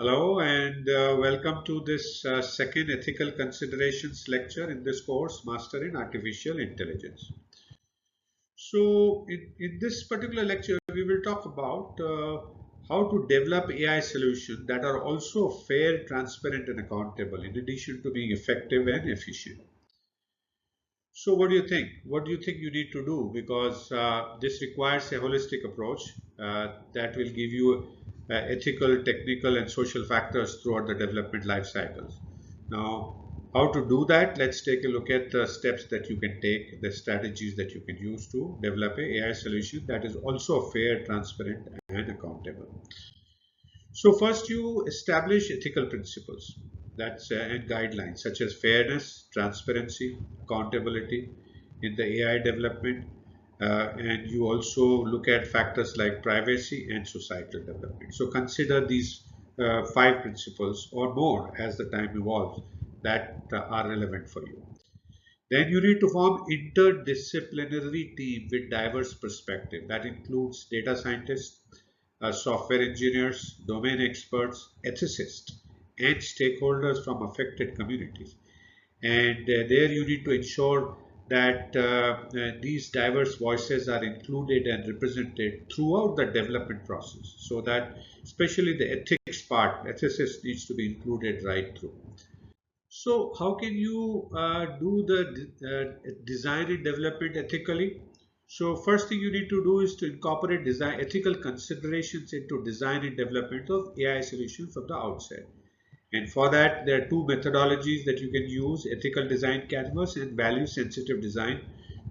Hello and welcome to this second ethical considerations lecture in this course, Mastering Artificial Intelligence. So, in this particular lecture, we will talk about how to develop AI solutions that are also fair, transparent, and accountable, in addition to being effective and efficient. So, what do you think? What do you think you need to do? Because this requires a holistic approach that will give you ethical, technical, and social factors throughout the development life cycles. Now, how to do that? Let's take a look at the steps that you can take, the strategies that you can use to develop a AI solution that is also fair, transparent, and accountable. So first you establish ethical principles and guidelines such as fairness, transparency, accountability in the AI development, and you also look at factors like privacy and societal development. So consider these five principles or more as the time evolves that are relevant for you. Then you need to form interdisciplinary team with diverse perspective. That includes data scientists, software engineers, domain experts, ethicists, and stakeholders from affected communities. And there you need to ensure that these diverse voices are included and represented throughout the development process, so that especially the ethics part, ethicist needs to be included right through. So how can you do the design and development ethically? So first thing you need to do is to incorporate design ethical considerations into design and development of AI solutions from the outset. And for that, there are two methodologies that you can use: ethical design canvas and value sensitive design,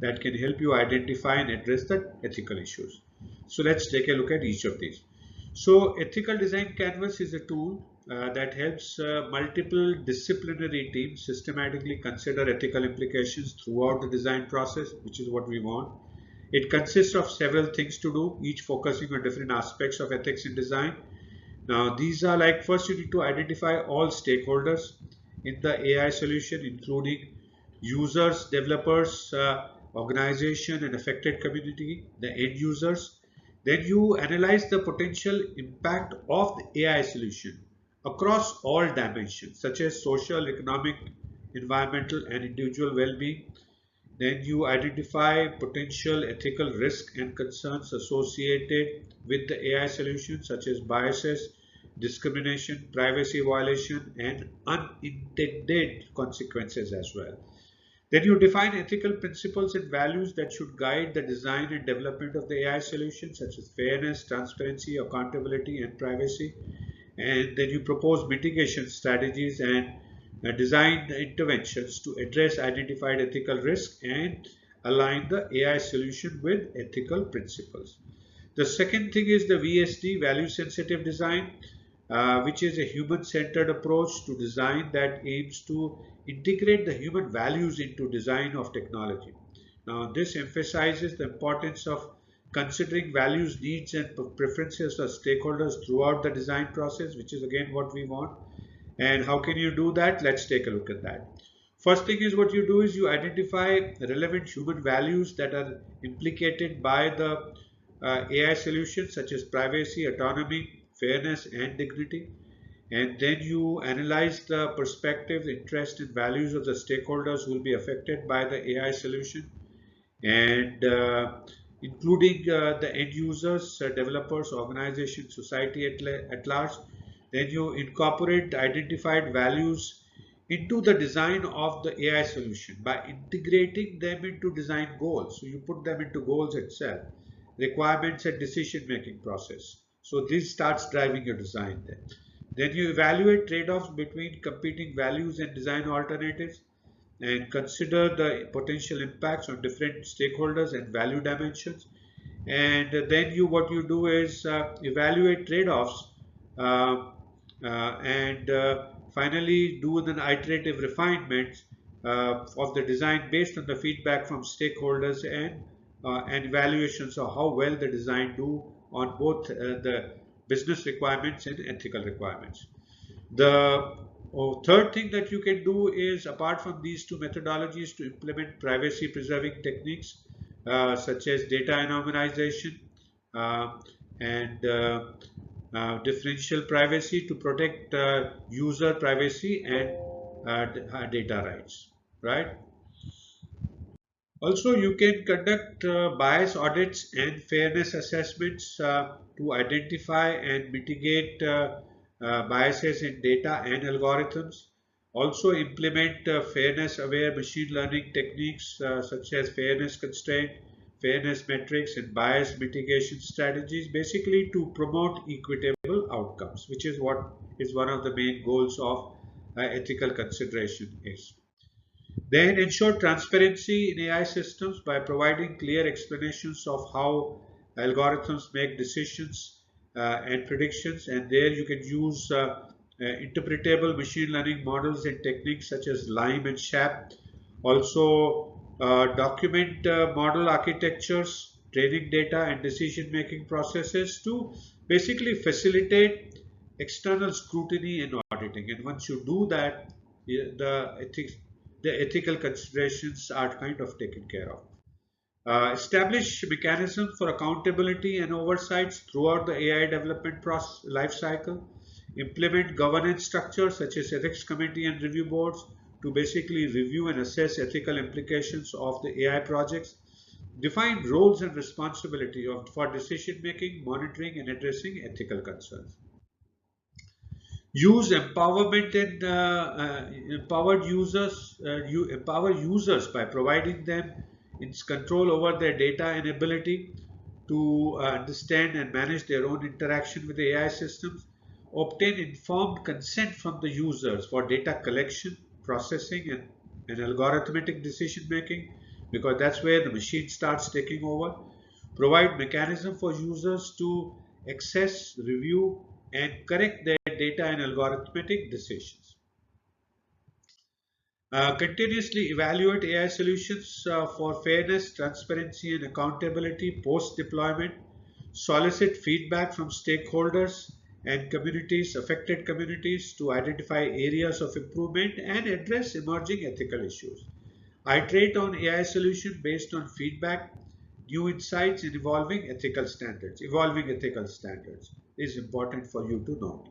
that can help you identify and address the ethical issues. So let's take a look at each of these. So ethical design canvas is a tool that helps multiple disciplinary teams systematically consider ethical implications throughout the design process, which is what we want. It consists of several things to do, each focusing on different aspects of ethics in design. Now, these are like: first, you need to identify all stakeholders in the AI solution, including users, developers, organization, and affected community, the end users. Then you analyze the potential impact of the AI solution across all dimensions, such as social, economic, environmental, and individual well-being. Then you identify potential ethical risk and concerns associated with the AI solution, such as biases, discrimination, privacy violation, and unintended consequences as well. Then you define ethical principles and values that should guide the design and development of the AI solution, such as fairness, transparency, accountability, and privacy. And then you propose mitigation strategies and design interventions to address identified ethical risks and align the AI solution with ethical principles. The second thing is the VSD, value sensitive design, which is a human centered approach to design that aims to integrate the human values into design of technology. Now, this emphasizes the importance of considering values, needs, and preferences of stakeholders throughout the design process, which is again what we want. And how can you do that? Let's take a look at that. First thing is, what you do is you identify relevant human values that are implicated by the AI solutions, such as privacy, autonomy, fairness, and dignity. And then you analyze the perspectives, interests, and values of the stakeholders who will be affected by the AI solution, and including the end users, developers, organizations, society at large. Then you incorporate the identified values into the design of the AI solution by integrating them into design goals. So you put them into goals itself, requirements and decision making process. So this starts driving your design then. Then you evaluate trade-offs between competing values and design alternatives, and consider the potential impacts on different stakeholders and value dimensions. And then what you do is evaluate trade-offs, uh, and finally do an iterative refinement of the design based on the feedback from stakeholders and evaluations of how well the design do on both the business requirements and ethical requirements. The third thing that you can do is, apart from these two methodologies, to implement privacy preserving techniques such as data anonymization, uh, and differential privacy to protect user privacy and data rights, right? Also, you can conduct bias audits and fairness assessments to identify and mitigate biases in data and algorithms. Also, implement fairness-aware machine learning techniques such as fairness constraint, fairness metrics, and bias mitigation strategies, basically to promote equitable outcomes, which is what is one of the main goals of ethical consideration is. Then ensure transparency in AI systems by providing clear explanations of how algorithms make decisions and predictions. And there you can use interpretable machine learning models and techniques such as LIME and SHAP. Also, document model architectures, training data, and decision making processes to basically facilitate external scrutiny and auditing. And once you do that, the ethical considerations are kind of taken care of. Establish mechanisms for accountability and oversights throughout the AI development process life cycle. Implement governance structures such as ethics committee and review boards to basically review and assess ethical implications of the AI projects. Define roles and responsibility for decision making, monitoring, and addressing ethical concerns. Use empowerment and you empower users by providing them its control over their data and ability to understand and manage their own interaction with the AI systems. Obtain informed consent from the users for data collection, processing, and algorithmic decision making, because that's where the machine starts taking over. Provide mechanism for users to access, review, and correct their data and algorithmic decisions. Continuously evaluate AI solutions for fairness, transparency, and accountability post deployment. Solicit feedback from stakeholders and communities, affected communities, to identify areas of improvement and address emerging ethical issues. Iterate on AI solution based on feedback, new insights, and evolving ethical standards. Evolving ethical standards is important for you to know.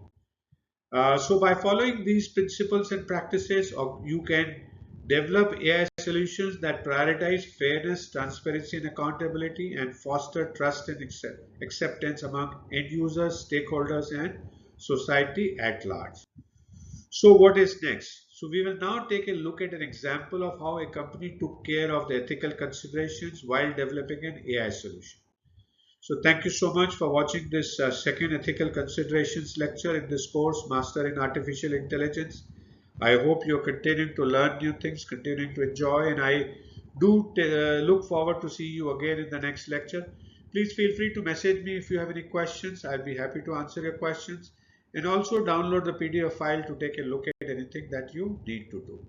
So by following these principles and practices, you can develop AI solutions that prioritize fairness, transparency, and accountability, and foster trust and acceptance among end users, stakeholders, and society at large. So what is next? So we will now take a look at an example of how a company took care of the ethical considerations while developing an AI solution. So thank you so much for watching this second ethical considerations lecture in this course, Master in Artificial Intelligence. I hope you're continuing to learn new things, continuing to enjoy, and I do look forward to see you again in the next lecture. Please feel free to message me if you have any questions. I'll be happy to answer your questions. And also download the PDF file to take a look at anything that you need to do.